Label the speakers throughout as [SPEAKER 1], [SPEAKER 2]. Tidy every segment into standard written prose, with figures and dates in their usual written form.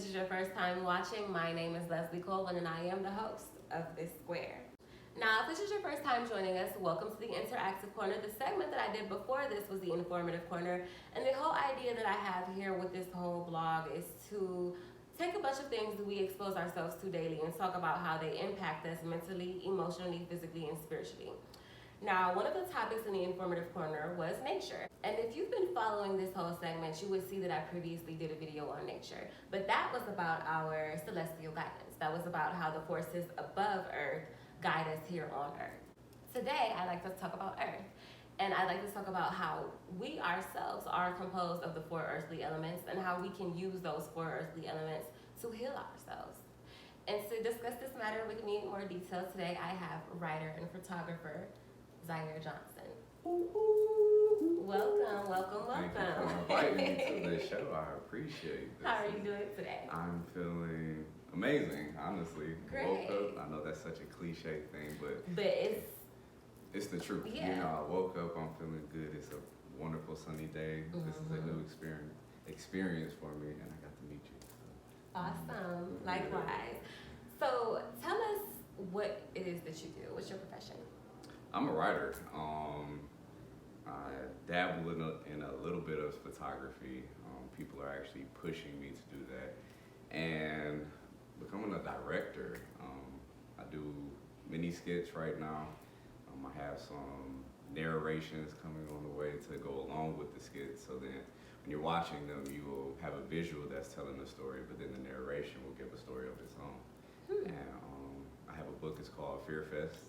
[SPEAKER 1] is your first time watching, my name is Leslie Colvin and I am the host of this square. Now, if this is your first time joining us, welcome to the Interactive Corner. The segment that I did before this was the Informative Corner, and the whole idea that I have here with this whole blog is to take a bunch of things that we expose ourselves to daily and talk about how they impact us mentally, emotionally, physically, and spiritually. Now, one of the topics in the Informative Corner was nature. And if you've been following this whole segment, you would see that I previously did a video on nature. But that was about our celestial guidance. That was about how the forces above Earth guide us here on Earth. Today, I'd like to talk about Earth. And I'd like to talk about how we ourselves are composed of the four earthly elements and how we can use those four earthly elements to heal ourselves. And to discuss this matter with me in more detail today, I have writer and photographer Zaire Johnson. Welcome.
[SPEAKER 2] Thank you for inviting me to the show. I appreciate this.
[SPEAKER 1] How are you doing today?
[SPEAKER 2] I'm feeling amazing, honestly.
[SPEAKER 1] Great.
[SPEAKER 2] Woke up. I know that's such a cliche thing, but it's the truth.
[SPEAKER 1] Yeah.
[SPEAKER 2] You know, I woke up. I'm feeling good. It's a wonderful sunny day. Mm-hmm. This is a new experience for me, and I got to meet you. So.
[SPEAKER 1] Awesome. Likewise. So tell us what it is that you do. What's your profession?
[SPEAKER 2] I'm a writer. I dabble in a little bit of photography. People are actually pushing me to do that. And becoming a director, I do mini skits right now. I have some narrations coming on the way to go along with the skits. So then when you're watching them, you will have a visual that's telling the story, but then the narration will give a story of its own. And I have a book, it's called Fear Fest.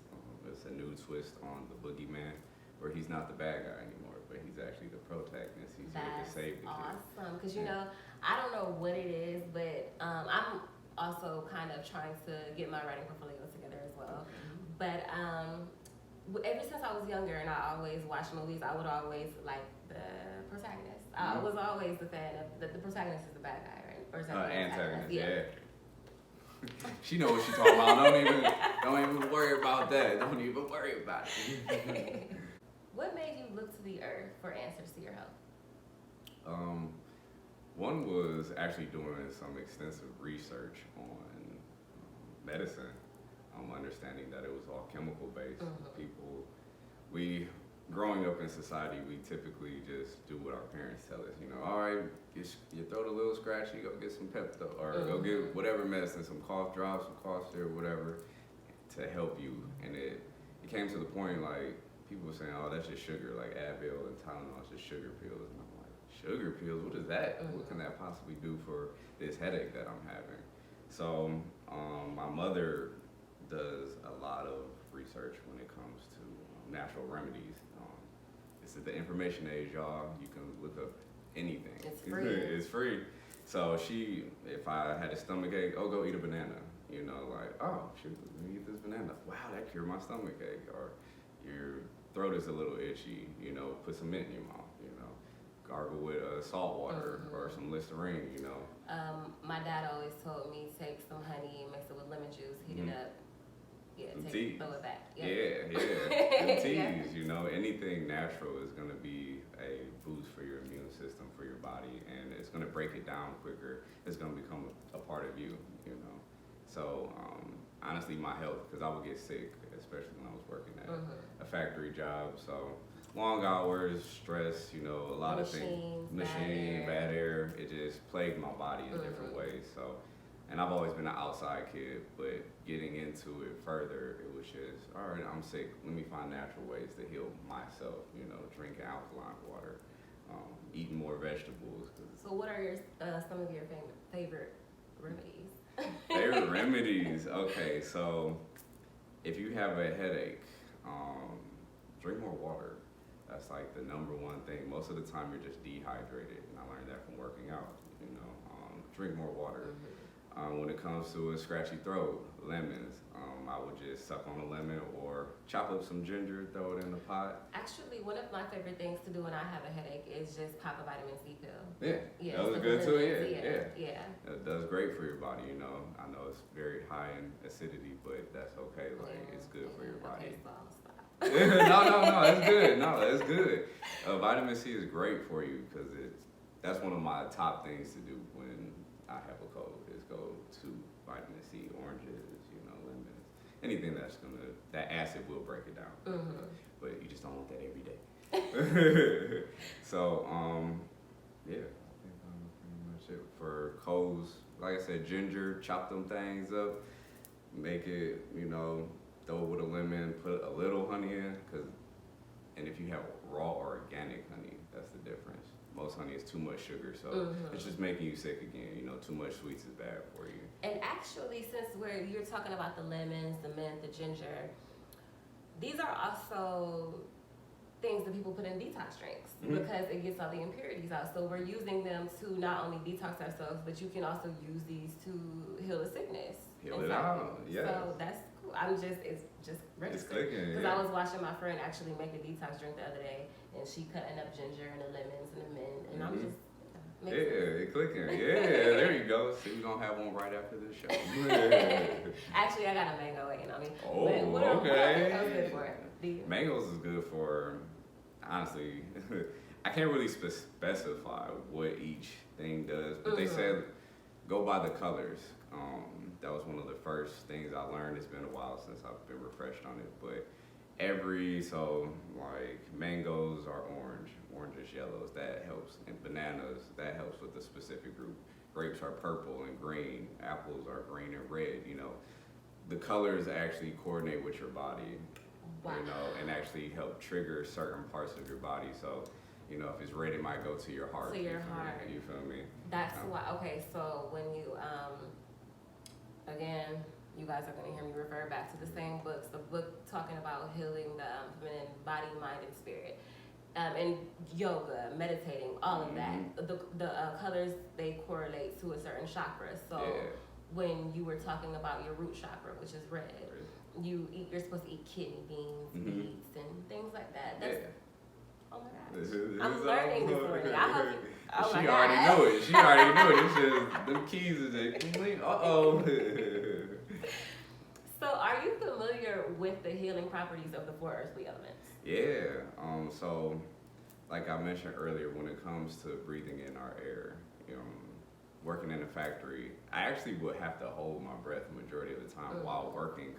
[SPEAKER 2] It's a new twist on the boogeyman, where he's not the bad guy anymore, but he's actually the protagonist. He's here to save the kid.
[SPEAKER 1] That's awesome, because you know, I don't know what it is, but I'm also kind of trying to get my writing portfolio together as well. But ever since I was younger and I always watched movies, I would always like the protagonist. I was always the fan of the protagonist is the bad guy, right? Or is that
[SPEAKER 2] antagonist, yeah. She knows what she's talking about. Don't even worry about that. Don't even worry about it.
[SPEAKER 1] What made you look to the earth for answers to your health?
[SPEAKER 2] One was actually doing some extensive research on medicine. Understanding that it was all chemical based. People, growing up in society, we typically just do what our parents tell us. You know, all right, your throat a little scratchy, go get some Pepto, or go get whatever medicine, some cough drops, some cough syrup, whatever, to help you. And it came to the point like people were saying, oh, that's just sugar, like Advil and Tylenol, it's just sugar pills. And I'm like, sugar pills? What is that? What can that possibly do for this headache that I'm having? So my mother does a lot of research when it comes to natural remedies. It's at the information age, y'all. You can look up anything.
[SPEAKER 1] It's free.
[SPEAKER 2] It's free. So if I had a stomach ache, go eat a banana. You know, like, oh, shoot, let me eat this banana. Wow, that cured my stomach ache. Or your throat is a little itchy, you know, put some mint in your mouth, you know. Gargle with salt water or some Listerine, you know.
[SPEAKER 1] My dad always told me take some honey and mix it with lemon juice, heat it up. Yeah, throw it back.
[SPEAKER 2] Yeah. The teas, you know, anything natural is going to be a boost for your immune system, for your body, and it's going to break it down quicker. It's going to become a part of you, you know. So, honestly, my health, because I would get sick, especially when I was working at a factory job. So, long hours, stress, you know, a lot of things. Bad air. It just plagued my body in different ways. So. And I've always been an outside kid, but getting into it further, it was just, all right, I'm sick. Let me find natural ways to heal myself, you know, drinking alkaline water, eating more vegetables.
[SPEAKER 1] So what are some of your favorite remedies?
[SPEAKER 2] Favorite remedies? Okay, so if you have a headache, drink more water. That's like the number one thing. Most of the time you're just dehydrated, and I learned that from working out, you know. Drink more water. When it comes to a scratchy throat, lemons, I would just suck on a lemon or chop up some ginger, throw it in the pot.
[SPEAKER 1] Actually, one of my favorite things to do when I have a headache is just pop a vitamin C pill.
[SPEAKER 2] Yeah, that was good too. Yeah. It does great for your body, you know. I know it's very high in acidity, but that's okay. Like, it's good for your body.
[SPEAKER 1] Okay, stop.
[SPEAKER 2] No, it's good. No, it's good. Vitamin C is great for you because that's one of my top things to do when I have a cold. vitamin C, oranges, you know, lemons, anything that acid will break it down. But you just don't want that every day. So, yeah, I think that's pretty much it. For colds, like I said, ginger, chop them things up, make it, you know, throw it with a lemon, put a little honey in, and if you have raw or organic honey, that's the difference. Most honey is too much sugar, so it's just making you sick again. You know, too much sweets is bad for you.
[SPEAKER 1] And actually, since you're talking about the lemons, the mint, the ginger, these are also things that people put in detox drinks because it gets all the impurities out. So we're using them to not only detox ourselves, but you can also use these to heal a sickness.
[SPEAKER 2] Heal it out, yeah. So
[SPEAKER 1] that's cool. It's just registered. Because I was watching my friend actually make a detox drink the other day, and she cutting up ginger and the lemons and the mint, and I'm just
[SPEAKER 2] it's clicking. Yeah, there you go. See, we're gonna have one right after this show.
[SPEAKER 1] Actually, I got a mango waiting on me.
[SPEAKER 2] Okay.
[SPEAKER 1] What good for it?
[SPEAKER 2] Mangoes is good for, honestly, I can't really specify what each thing does, but they said go by the colors. That was one of the first things I learned. It's been a while since I've been refreshed on it, but like mangoes are orange, oranges, yellows, that helps, and bananas, that helps with the specific group. Grapes are purple and green, apples are green and red, you know. The colors actually coordinate with your body, you know, and actually help trigger certain parts of your body. So, you know, if it's red, it might go to your heart.
[SPEAKER 1] To your heart.
[SPEAKER 2] You feel me?
[SPEAKER 1] That's why, okay, so when you, again, you guys are going to hear me refer back to the same books, the book talking about healing the feminine body, mind, and spirit, and yoga, meditating, all of that. The colors, they correlate to a certain chakra. So when you were talking about your root chakra, which is red, you're supposed to eat kidney beans, beets, and things like that. That's, oh my gosh. I'm learning this morning. I hope
[SPEAKER 2] She already know it. She already knew it. It's just, them keys is just,
[SPEAKER 1] So are you familiar with the healing properties of the 4 earthly elements?
[SPEAKER 2] Yeah. So, like I mentioned earlier, when it comes to breathing in our air, working in a factory, I actually would have to hold my breath the majority of the time while working.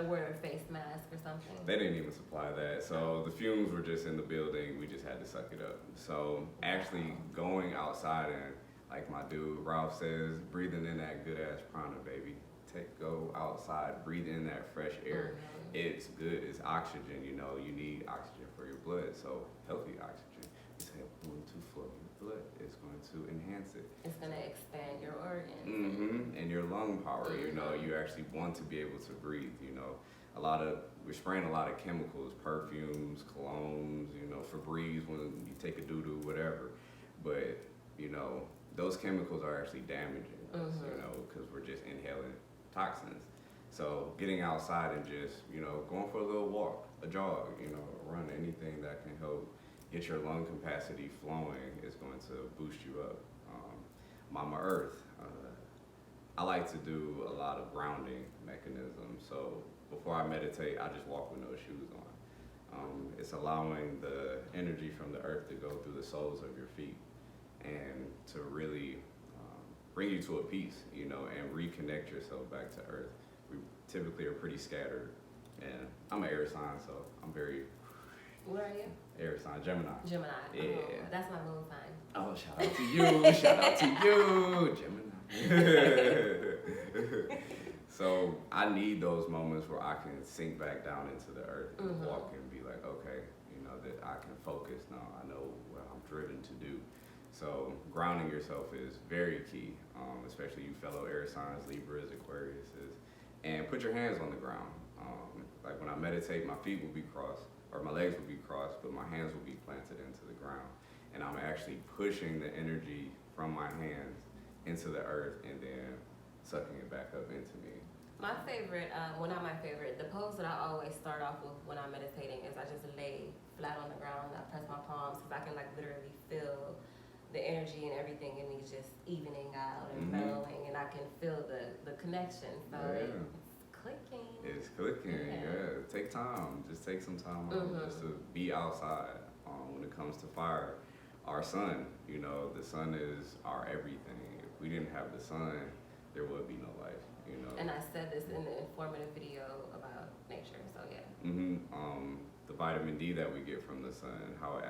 [SPEAKER 1] Wear a face mask or something?
[SPEAKER 2] They didn't even supply that. So the fumes were just in the building. We just had to suck it up. So actually going outside and, like my dude Ralph says, breathing in that good ass prana, baby. Go outside, breathe in that fresh air. It's good. It's oxygen. You know, you need oxygen for your blood. So healthy oxygen is going to flow in the blood. It's going to enhance it.
[SPEAKER 1] It's going to expand your organs.
[SPEAKER 2] And your lung power. You know, you actually want to be able to breathe. You know, we're spraying a lot of chemicals, perfumes, colognes, you know, Febreze when you take a doo-doo, whatever. But, you know, those chemicals are actually damaging us, you know, because we're just inhaling toxins. So getting outside and just, you know, going for a little walk, a jog, you know, a run, anything that can help get your lung capacity flowing is going to boost you up. Mama Earth, I like to do a lot of grounding mechanisms. So before I meditate, I just walk with no shoes on. It's allowing the energy from the earth to go through the soles of your feet and to really bring you to a peace, you know, and reconnect yourself back to earth. We typically are pretty scattered, and I'm an air sign, so I'm very...
[SPEAKER 1] Where are you?
[SPEAKER 2] Air sign, Gemini.
[SPEAKER 1] Gemini.
[SPEAKER 2] Yeah.
[SPEAKER 1] Oh, that's my moon sign.
[SPEAKER 2] Oh, shout out to you. Shout out to you, Gemini. So I need those moments where I can sink back down into the earth and walk and be like, okay, you know, that I can focus now. I know what I'm driven to do. So grounding yourself is very key, especially you fellow air signs, Libras, Aquariuses, and put your hands on the ground. Like when I meditate, my feet will be crossed, or my legs will be crossed, but my hands will be planted into the ground. And I'm actually pushing the energy from my hands into the earth and then sucking it back up into me.
[SPEAKER 1] My favorite, well not my favorite, the pose that I always start off with when I'm meditating is I just lay flat on the ground, I press my palms because I can like literally feel the energy and everything in me just evening out and mellowing, and I can feel the connection. So it's clicking.
[SPEAKER 2] It's clicking, yeah. Take time. Just take some time just to be outside. When it comes to fire, our sun, you know, the sun is our everything. If we didn't have the sun, there would be no life.
[SPEAKER 1] And I said this in the informative video about nature, so yeah.
[SPEAKER 2] The vitamin D that we get from the sun, how it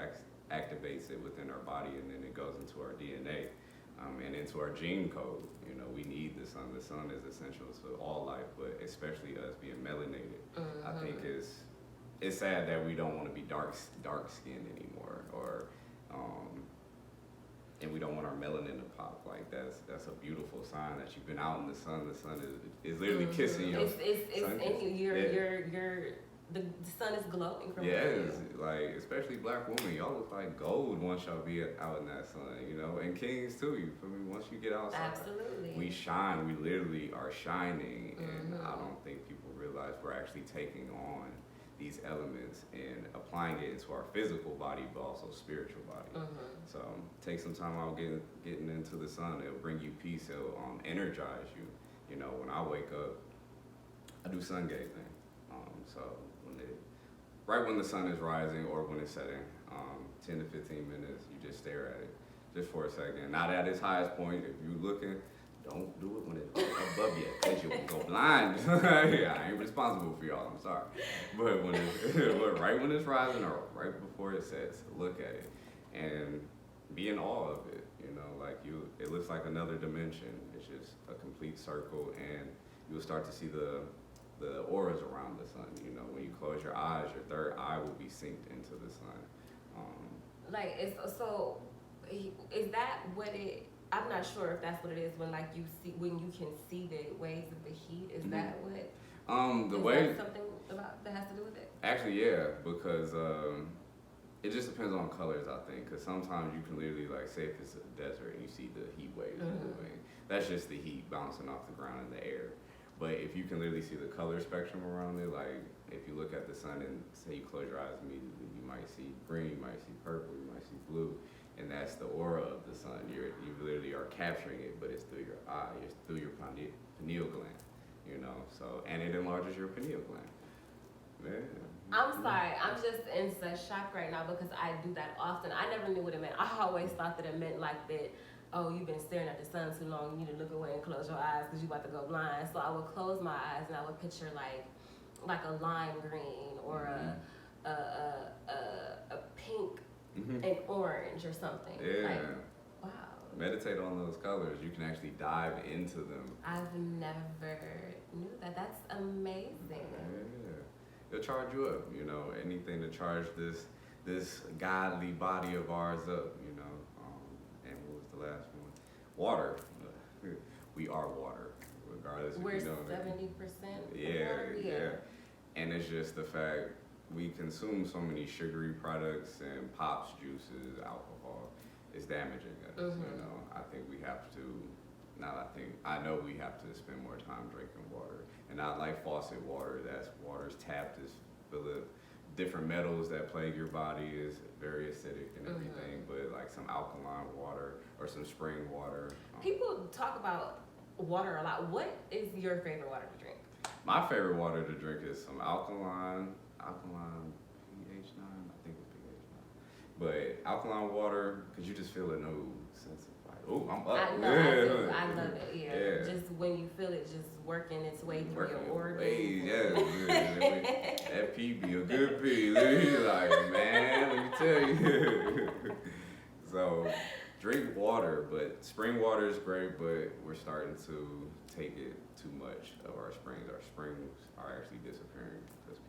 [SPEAKER 2] activates it within our body, and then it goes into our DNA and into our gene code. We need the sun. The sun is essential to all life, but especially us being melanated. I think it's sad that we don't want to be dark skinned anymore, or and we don't want our melanin to pop. Like that's a beautiful sign that you've been out in the sun. The sun is literally kissing you.
[SPEAKER 1] It's in you. The sun is glowing from
[SPEAKER 2] yes, like especially black women, y'all look like gold once y'all be out in that sun, and kings too. You feel me? Once you get outside,
[SPEAKER 1] absolutely,
[SPEAKER 2] we shine. We literally are shining, and I don't think people realize we're actually taking on these elements and applying it into our physical body, but also spiritual body. So take some time out getting into the sun. It'll bring you peace. It'll energize you. When I wake up, I do sun gazing. So right when the sun is rising or when it's setting, 10 to 15 minutes, you just stare at it just for a second. Not at its highest point. If you're looking, don't do it when it's above you, because you will go blind. Yeah, I ain't responsible for y'all, I'm sorry. But right when it's rising or right before it sets, look at it and be in awe of it. It looks like another dimension. It's just a complete circle, and you'll start to see the auras around the sun. When you close your eyes, your third eye will be synced into the sun.
[SPEAKER 1] Is that what it? I'm not sure if that's what it is when you can see the waves of the heat. Is that what?
[SPEAKER 2] The way
[SPEAKER 1] that something about that has to do with it?
[SPEAKER 2] Actually, yeah, because it just depends on colors, I think. Because sometimes you can literally say if it's a desert and you see the heat waves moving, that's just the heat bouncing off the ground in the air. But if you can literally see the color spectrum around it, like if you look at the sun and say you close your eyes immediately, you might see green, you might see purple, you might see blue, and that's the aura of the sun. You literally are capturing it, but it's through your eye, it's through your pineal gland, So, and it enlarges your pineal gland. Yeah.
[SPEAKER 1] I'm sorry, I'm just in such shock right now because I do that often. I never knew what it meant. I always thought that it meant like that. Oh, you've been staring at the sun too long, you need to look away and close your eyes because you're about to go blind. So I would close my eyes and I would picture like a lime green or a pink and orange or something.
[SPEAKER 2] Yeah.
[SPEAKER 1] Wow.
[SPEAKER 2] Meditate on those colors. You can actually dive into them.
[SPEAKER 1] I've never knew that. That's amazing.
[SPEAKER 2] Yeah. It'll charge you up, anything to charge this godly body of ours up, And what was the last one? Water. We are water, regardless
[SPEAKER 1] We're
[SPEAKER 2] if you know
[SPEAKER 1] 70%
[SPEAKER 2] water.
[SPEAKER 1] Yeah.
[SPEAKER 2] And it's just the fact we consume so many sugary products and pops, juices, alcohol. It's damaging us, I think we have to, I know we have to spend more time drinking water. And not like faucet water, water's tapped, is full of different metals that plague your body, is very acidic and everything, but like some alkaline water or some spring water.
[SPEAKER 1] People talk about water a lot. What is your favorite water to drink?
[SPEAKER 2] My favorite water to drink is some alkaline pH 9, I think it's pH 9. But alkaline water, because you just feel a no sense of like, oh, I'm up.
[SPEAKER 1] I love it, yeah. Just when you feel it just working its way through your organs.
[SPEAKER 2] That pee be a good pee. Like, man, let me tell you. So, drink water, but spring water is great, but we're starting to take it too much of our springs. Our springs are actually disappearing because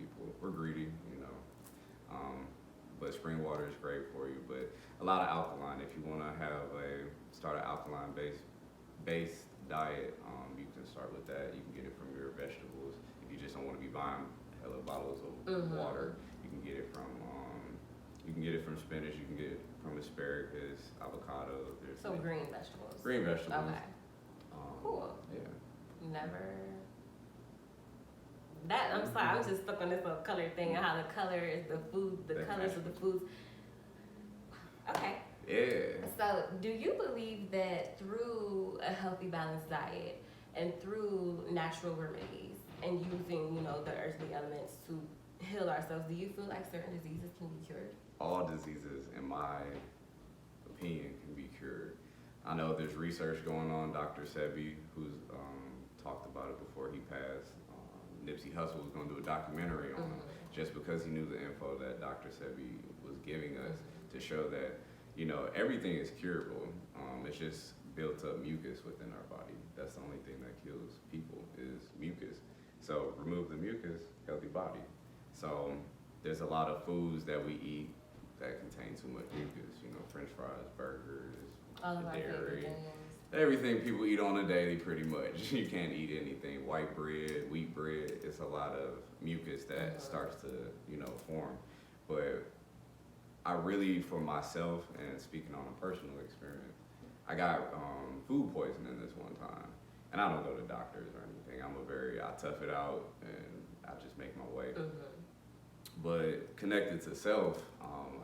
[SPEAKER 2] we're greedy, But spring water is great for you, but a lot of alkaline. If you want to start an alkaline based diet, you can start with that. You can get it from your vegetables. If you just don't want to be buying hella bottles of water, you can get it from spinach. You can get it from asparagus, avocado.
[SPEAKER 1] Green vegetables.
[SPEAKER 2] Green vegetables.
[SPEAKER 1] Okay. Cool.
[SPEAKER 2] Yeah.
[SPEAKER 1] Never. I'm sorry, I'm just stuck on this little color thing and how the color is the food, the colors of the foods. Okay.
[SPEAKER 2] Yeah.
[SPEAKER 1] So, do you believe that through a healthy, balanced diet and through natural remedies and using, the earthly elements to heal ourselves, do you feel like certain diseases can be cured?
[SPEAKER 2] All diseases, in my opinion, can be cured. I know there's research going on. Dr. Sebi, who's talked about it before he passed. Nipsey Hussle was going to do a documentary on him just because he knew the info that Dr. Sebi was giving us to show that, you know, everything is curable. It's just built up mucus within our body. That's the only thing that kills people is mucus. So remove the mucus, healthy body. So there's a lot of foods that we eat that contain too much mucus. You know, French fries, burgers,
[SPEAKER 1] all of our favorite
[SPEAKER 2] dairy,
[SPEAKER 1] things.
[SPEAKER 2] everything people eat on a daily, pretty much. You can't eat anything. White bread, wheat bread. It's a lot of mucus that starts to, you know, form. But I really, for myself, and speaking on a personal experience, I got food poisoning this one time, and I don't go to doctors or anything. I tough it out, and I just make my way. But connected to self,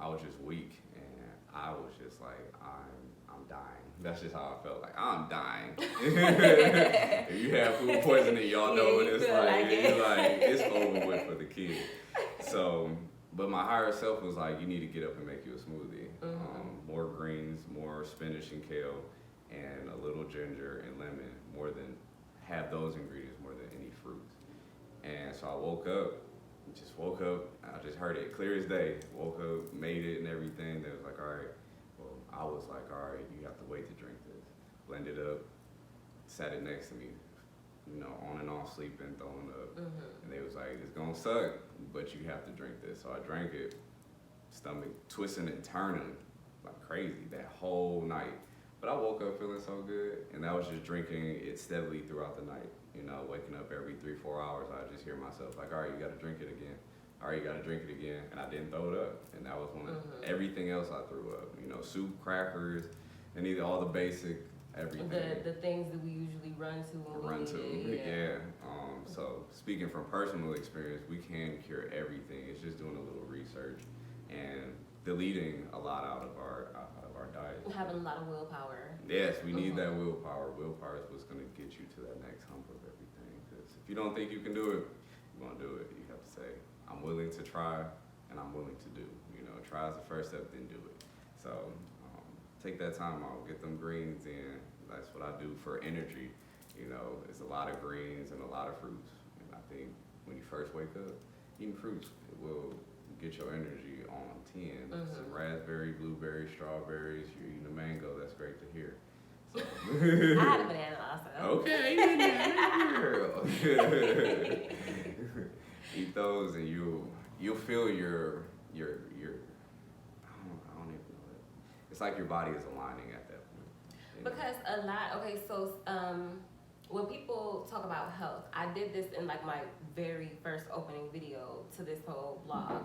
[SPEAKER 2] I was just weak, and I was just like, I'm dying. That's just how I felt. Like, I'm dying. If you have food poisoning, y'all know what it's like. It's over with for the kid. So, but my higher self was like, you need to get up and make you a smoothie. More greens, more spinach and kale, and a little ginger and lemon, have those ingredients more than any fruits. And so I woke up, I just heard it clear as day. Woke up, made it and everything. They was like, all right. Well, I was like, all right, you have to wait to drink this. Blended up, sat it next to me, you know, on and off, sleeping, throwing up. And they was like, it's gonna suck, but you have to drink this. So I drank it, stomach twisting and turning like crazy that whole night. But I woke up feeling so good, and I was just drinking it steadily throughout the night. You know, waking up every 3-4 hours, I just hear myself like, all right, you gotta drink it again. All right, you gotta drink it again. And I didn't throw it up. And that was one of everything else I threw up. You know, soup, crackers, and either all the basic, everything.
[SPEAKER 1] The things that we usually run to when we need it.
[SPEAKER 2] Yeah. So speaking from personal experience, we can cure everything. It's just doing a little research and deleting a lot out of our diet.
[SPEAKER 1] Having a lot of willpower.
[SPEAKER 2] Yes, we need that willpower. Willpower is what's going to get you to that next hump of everything. Because if you don't think you can do it, you won't do it. You have to say, I'm willing to try, and I'm willing to do. You know, try is the first step, then do it. So take that time out, get them greens in. That's what I do for energy. You know, it's a lot of greens and a lot of fruits. And I think when you first wake up, eating fruits, it will get your energy on 10. Some raspberry, blueberry, strawberries. You're eating a mango. That's great to hear. So.
[SPEAKER 1] I had a banana also.
[SPEAKER 2] Okay, banana girl. Eat those, and you'll feel your I don't even know it. It's like your body is aligning at that point.
[SPEAKER 1] Because a lot. So when people talk about health, I did this in like my very first opening video to this whole blog.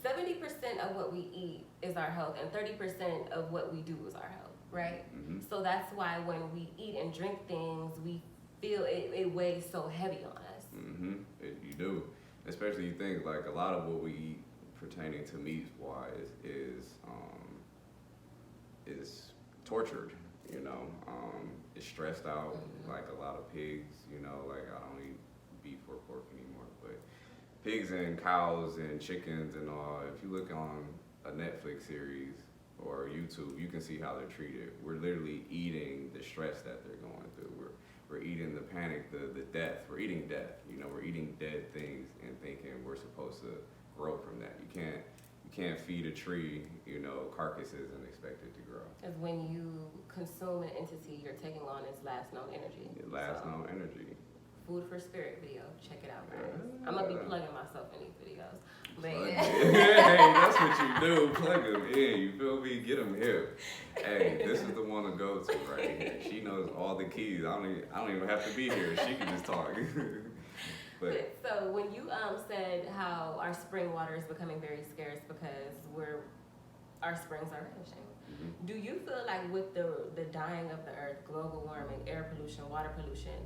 [SPEAKER 1] 70% of what we eat is our health, and 30% of what we do is our health, right? So that's why when we eat and drink things, we feel it weighs so heavy on us.
[SPEAKER 2] You do. Especially you think like a lot of what we eat pertaining to meat-wise is tortured, you know. It's stressed out, like a lot of pigs, you know, like I don't eat beef or pork anymore, but pigs and cows and chickens and all, if you look on a Netflix series or YouTube, you can see how they're treated. We're literally eating the stress that they're going through. We're eating the panic, the death. We're eating death. You know, we're eating dead things and thinking we're supposed to grow from that. You can't feed a tree, you know, carcasses and expect it to grow.
[SPEAKER 1] Because when you consume an entity, you're taking on its last known energy.
[SPEAKER 2] Known energy.
[SPEAKER 1] Food for Spirit video. Check it out, guys. I'm going to be plugging myself in these videos. But
[SPEAKER 2] hey, that's what you do. Plug them in. You feel me? Get them here. Hey, this is the one to go to right here. She knows all the keys. I don't even have to be here. She can just talk. But
[SPEAKER 1] so when you said how our spring water is becoming very scarce because our springs are vanishing, do you feel like with the dying of the earth, global warming, air pollution, water pollution,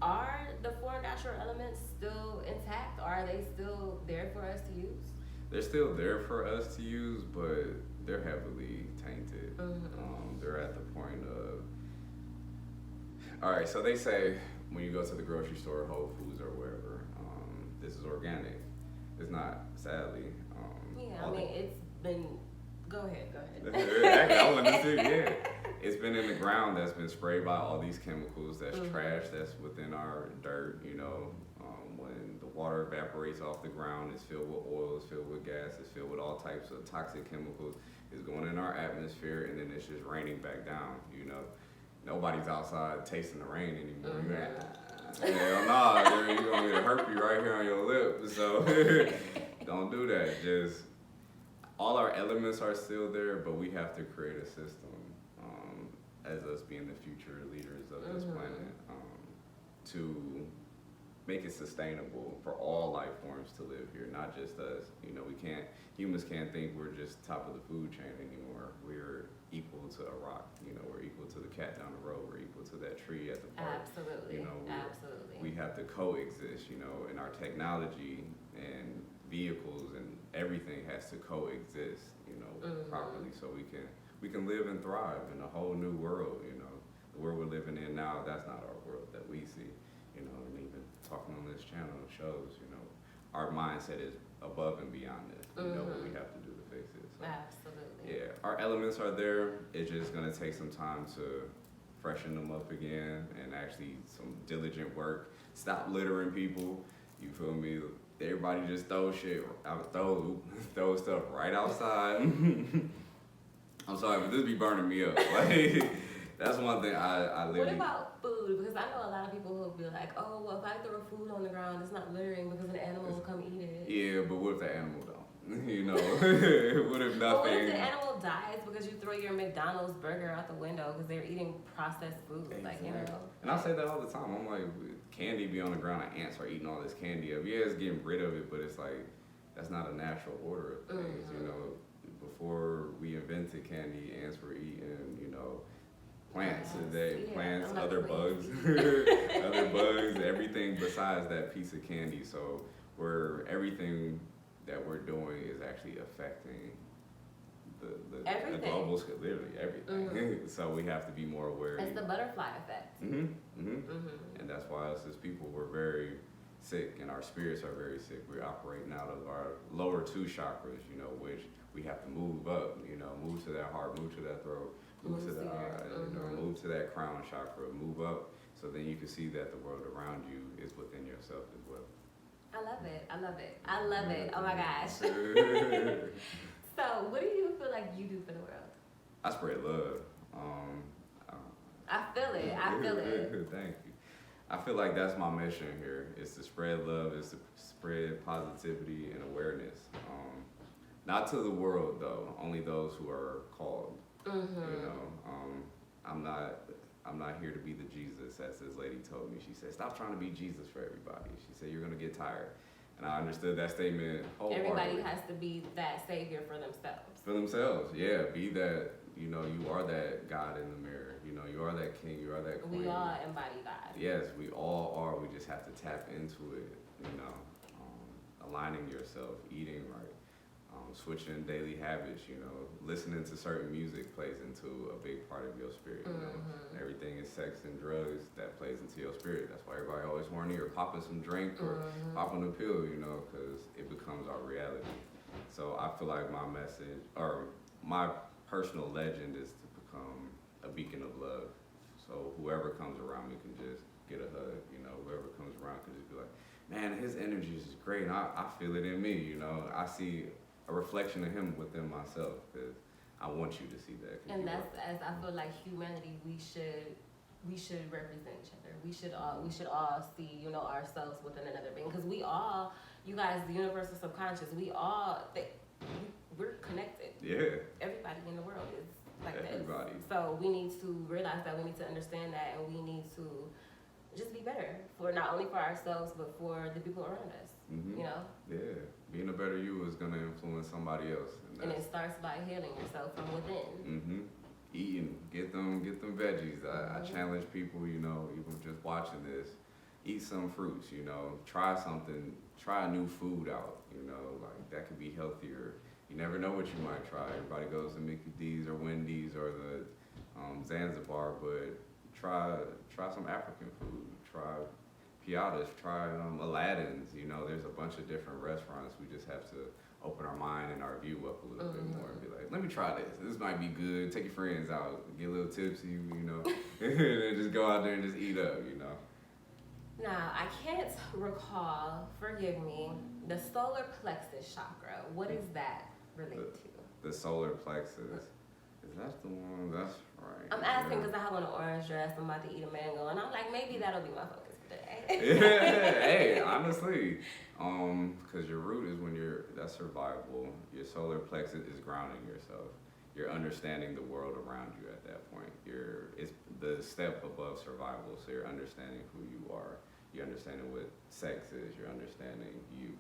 [SPEAKER 1] are the 4 natural elements still intact? Are they still there for us to use?
[SPEAKER 2] They're still there for us to use, but they're heavily tainted. They're at the point of, all right, so they say when you go to the grocery store, Whole Foods or wherever, this is organic. It's not, sadly.
[SPEAKER 1] It's been, go ahead.
[SPEAKER 2] I want to say, yeah. it's been in the ground that's been sprayed by all these chemicals. That's trash that's within our dirt. When the water evaporates off the ground, it's filled with oil, it's filled with gas, it's filled with all types of toxic chemicals. It's going in our atmosphere, and then it's just raining back down. Nobody's outside tasting the rain anymore. Hell nah, you're gonna get a herpes right here on your lip. So don't do that. Just all our elements are still there, but we have to create a system as us being the future leaders of this planet to make it sustainable for all life forms to live here, not just us. Humans can't think we're just top of the food chain anymore. We're equal to a rock. We're equal to the cat down the road. We're equal to that tree at the park.
[SPEAKER 1] Absolutely. Absolutely.
[SPEAKER 2] We have to coexist, and our technology and vehicles and everything has to coexist, properly, so we can live and thrive in a whole new world. The world we're living in now, that's not our world that we see. And even talking on this channel shows, our mindset is above and beyond this. We know what we have to do to fix it. So,
[SPEAKER 1] absolutely.
[SPEAKER 2] yeah, our elements are there. It's just gonna take some time to freshen them up again and actually some diligent work. Stop littering people. You feel me? Everybody just throw stuff right outside. I'm sorry, but this be burning me up. That's one thing I literally.
[SPEAKER 1] What about food? Because I know a lot of people who be like, oh, well, if I throw food on the ground, it's not littering because an animal will come eat it.
[SPEAKER 2] Yeah, but what if the animal don't? What if nothing?
[SPEAKER 1] But what if the animal dies because you throw your McDonald's burger out the window because they're eating processed food?
[SPEAKER 2] Exactly. And I say that all the time. I'm like, candy be on the ground and ants are eating all this candy up. Yeah, it's getting rid of it, but it's like, that's not a natural order of things, Before we invented candy, ants were eating, plants, plants, other bugs, everything besides that piece of candy. So everything that we're doing is actually affecting the global scale, literally everything. So we have to be more aware.
[SPEAKER 1] It's the butterfly effect.
[SPEAKER 2] And that's why us as people, we're very sick, and our spirits are very sick. We're operating out of our lower two chakras, which we have to move up, move to that heart, move to that throat, move to the eye, move to that crown chakra, move up, so then you can see that the world around you is within yourself as well.
[SPEAKER 1] I love it. Oh my gosh. So what do you feel like you do for the world?
[SPEAKER 2] I spread love.
[SPEAKER 1] I feel it.
[SPEAKER 2] Thank you. I feel like that's my mission here, is to spread love, is to spread positivity and awareness. Not to the world though, only those who are called. I'm not here to be the Jesus, as this lady told me. She said, stop trying to be Jesus for everybody. She said, you're gonna get tired. And I understood that statement wholeheartedly.
[SPEAKER 1] Everybody has to be that savior for themselves.
[SPEAKER 2] For themselves, yeah. Be that, you are that God in the mirror. You are that king, you are that queen.
[SPEAKER 1] We all embody God.
[SPEAKER 2] Yes, we all are. We just have to tap into it, aligning yourself, eating right, switching daily habits, listening to certain music plays into a big part of your spirit, Everything is sex and drugs that plays into your spirit. That's why everybody always horny or popping some drink or popping a pill, because it becomes our reality. So I feel like my message, or my personal legend, is to become a beacon of love. So whoever comes around me can just get a hug, whoever comes around can just be like, man, his energy is just great, and I feel it in me, I see a reflection of him within myself, because I want you to see that.
[SPEAKER 1] And that's, as I feel like humanity, we should represent each other. We should all see, ourselves within another being, because we all, you guys, the universal subconscious, we're connected.
[SPEAKER 2] Yeah.
[SPEAKER 1] Everybody in the world is like
[SPEAKER 2] everybody.
[SPEAKER 1] This. So we need to realize that, we need to understand that, and we need to just be better, for not only for ourselves, but for the people around us.
[SPEAKER 2] Yeah, being a better you is gonna influence somebody else,
[SPEAKER 1] and it starts by healing yourself from within.
[SPEAKER 2] Eating, get them veggies. I challenge people, even just watching this, eat some fruits. Try something, try a new food out. Like that could be healthier. You never know what you might try. Everybody goes to Mickey D's or Wendy's or the Zanzibar, but try some African food. Try piatas, try Aladdin's, there's a bunch of different restaurants. We just have to open our mind and our view up a little bit more and be like, let me try this. This might be good. Take your friends out, get a little tipsy, and then just go out there and just eat up,
[SPEAKER 1] Now, I can't recall, forgive me, the solar plexus chakra. What is that related to?
[SPEAKER 2] The solar plexus. Is that the one? That's right.
[SPEAKER 1] I'm asking because I have on an orange dress. I'm about to eat a mango, and I'm like, maybe that'll be my focus for today.
[SPEAKER 2] Hey, honestly, because your root is that's survival. Your solar plexus is grounding yourself. You're understanding the world around you at that point. It's the step above survival. So you're understanding who you are. You're understanding what sex is. You're understanding you.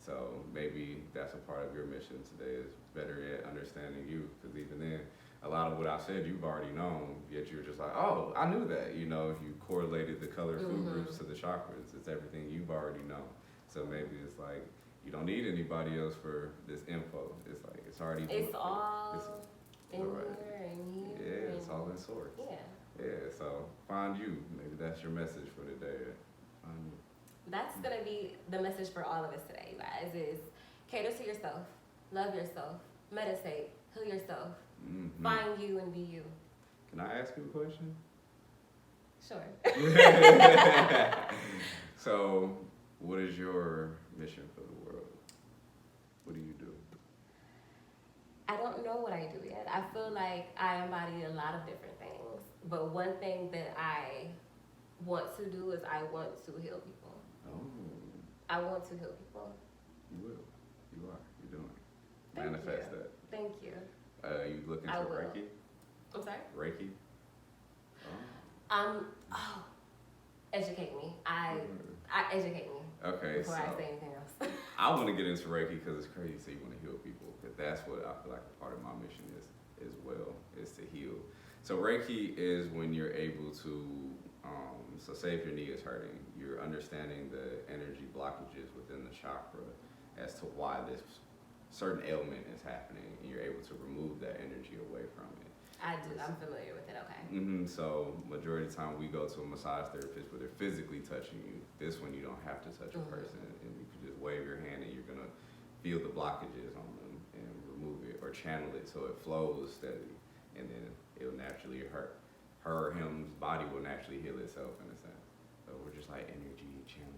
[SPEAKER 2] So maybe that's a part of your mission today is better yet understanding you. Because even then, a lot of what I said you've already known, yet you're just like, oh, I knew that. If you correlated the color food groups to the chakras, it's everything you've already known. So maybe it's like you don't need anybody else for this info. It's like it's already.
[SPEAKER 1] It's all in here and here.
[SPEAKER 2] Yeah, it's all in source. Yeah. So find you. Maybe that's your message for today. Find you.
[SPEAKER 1] That's gonna be the message for all of us today, you guys. Is cater to yourself, love yourself, meditate, heal yourself, find you and be you.
[SPEAKER 2] Can I ask you a question?
[SPEAKER 1] Sure.
[SPEAKER 2] So, what is your mission for the world? What do you do?
[SPEAKER 1] I don't know what I do yet. I feel like I embody a lot of different things, but one thing that I want to do is I want to heal people.
[SPEAKER 2] Oh.
[SPEAKER 1] I want to heal people.
[SPEAKER 2] You will. You are. You're doing it.
[SPEAKER 1] Thank
[SPEAKER 2] Manifest
[SPEAKER 1] you.
[SPEAKER 2] that.
[SPEAKER 1] Thank you.
[SPEAKER 2] You looking
[SPEAKER 1] I
[SPEAKER 2] for
[SPEAKER 1] will.
[SPEAKER 2] Reiki?
[SPEAKER 1] I'm sorry?
[SPEAKER 2] Reiki?
[SPEAKER 1] Educate me. I educate me.
[SPEAKER 2] Okay,
[SPEAKER 1] before I say anything else.
[SPEAKER 2] I want to get into Reiki because it's crazy. So you want to heal people, because that's what I feel like a part of my mission is as well, is to heal. So Reiki is when you're able to, so say if your knee is hurting, you're understanding the energy blockages within the chakra as to why this certain ailment is happening, and you're able to remove that energy away from it.
[SPEAKER 1] I do. I'm familiar with it. Okay.
[SPEAKER 2] So majority of the time we go to a massage therapist where they're physically touching you. This one you don't have to touch a person, and you can just wave your hand and you're gonna feel the blockages on them and remove it or channel it so it flows steady, and then it'll naturally him's body will naturally heal itself in a sense. So we're just like energy channeling.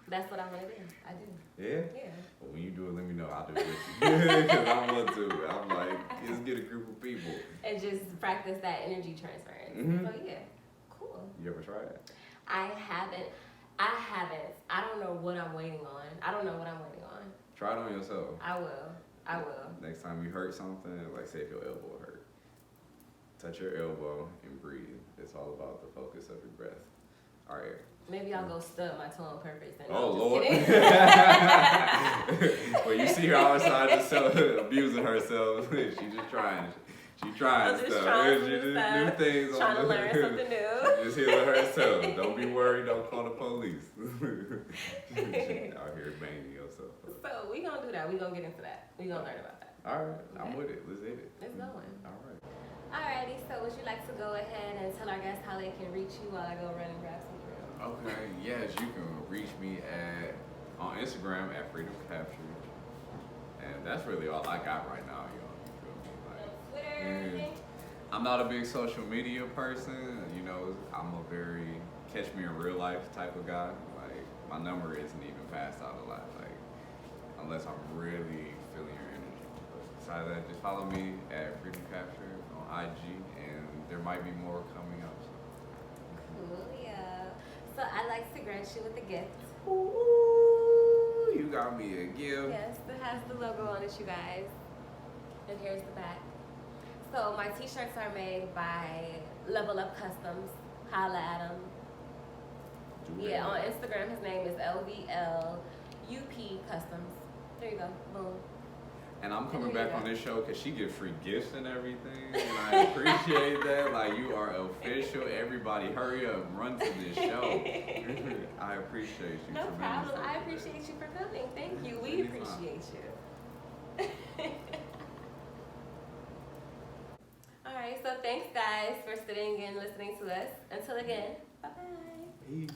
[SPEAKER 1] That's what I want to do. I do.
[SPEAKER 2] Yeah?
[SPEAKER 1] Yeah.
[SPEAKER 2] Well, when you do it, let me know. I'll do it with you. Because I want to. I'm like, let's get a group of people.
[SPEAKER 1] And just practice that energy transference. So yeah, cool.
[SPEAKER 2] You ever try it?
[SPEAKER 1] I haven't. I don't know what I'm waiting on.
[SPEAKER 2] Try it on yourself.
[SPEAKER 1] I will.
[SPEAKER 2] Next time you hurt something, like say if your elbow hurt, touch your elbow and breathe. It's all about the focus of your breath. All right.
[SPEAKER 1] Maybe I'll go stub my toe on purpose. And
[SPEAKER 2] Oh,
[SPEAKER 1] I'm
[SPEAKER 2] Lord. Well, you see her outside just abusing herself. She's just trying. She's trying
[SPEAKER 1] I'm just
[SPEAKER 2] stuff.
[SPEAKER 1] trying
[SPEAKER 2] She
[SPEAKER 1] some
[SPEAKER 2] just
[SPEAKER 1] stuff.
[SPEAKER 2] new things
[SPEAKER 1] Trying
[SPEAKER 2] on
[SPEAKER 1] to learn something new.
[SPEAKER 2] Just healing herself. Don't be worried. Don't call the police. She's out here banging yourself.
[SPEAKER 1] So we gonna do that. We gonna get into that. We gonna learn about that.
[SPEAKER 2] All right.
[SPEAKER 1] Okay.
[SPEAKER 2] I'm with it. Let's hit it.
[SPEAKER 1] It's going.
[SPEAKER 2] All right.
[SPEAKER 1] Alrighty. So would you like to go ahead and tell our guests how they can reach you while I go run and grab some food?
[SPEAKER 2] Okay, yes, you can reach me on Instagram at Freedom Capture, and that's really all I got right now, y'all. You feel me?
[SPEAKER 1] Twitter.
[SPEAKER 2] Yeah. I'm not a big social media person, I'm a very catch me in real life type of guy. Like my number isn't even passed out a lot, like unless I'm really feeling your energy. But besides that, just follow me at Freedom Capture on IG, and there might be more coming up.
[SPEAKER 1] Cool, yeah. So I'd like to grant you with a gift.
[SPEAKER 2] Ooh, you got me a gift.
[SPEAKER 1] Yes, it has the logo on it, you guys. And here's the back. So my t-shirts are made by Level Up Customs. Holla at him. Yeah, on Instagram, his name is LVLUP Customs. There you go. Boom.
[SPEAKER 2] And I'm coming back on this show because she gives free gifts and everything, and I appreciate that. Like, you are official. Everybody, hurry up, run to this show. I appreciate you.
[SPEAKER 1] No problem. I appreciate you for coming. Thank you. We appreciate you. All right. So thanks, guys, for sitting and listening to us. Until again, bye-bye.
[SPEAKER 2] Peace.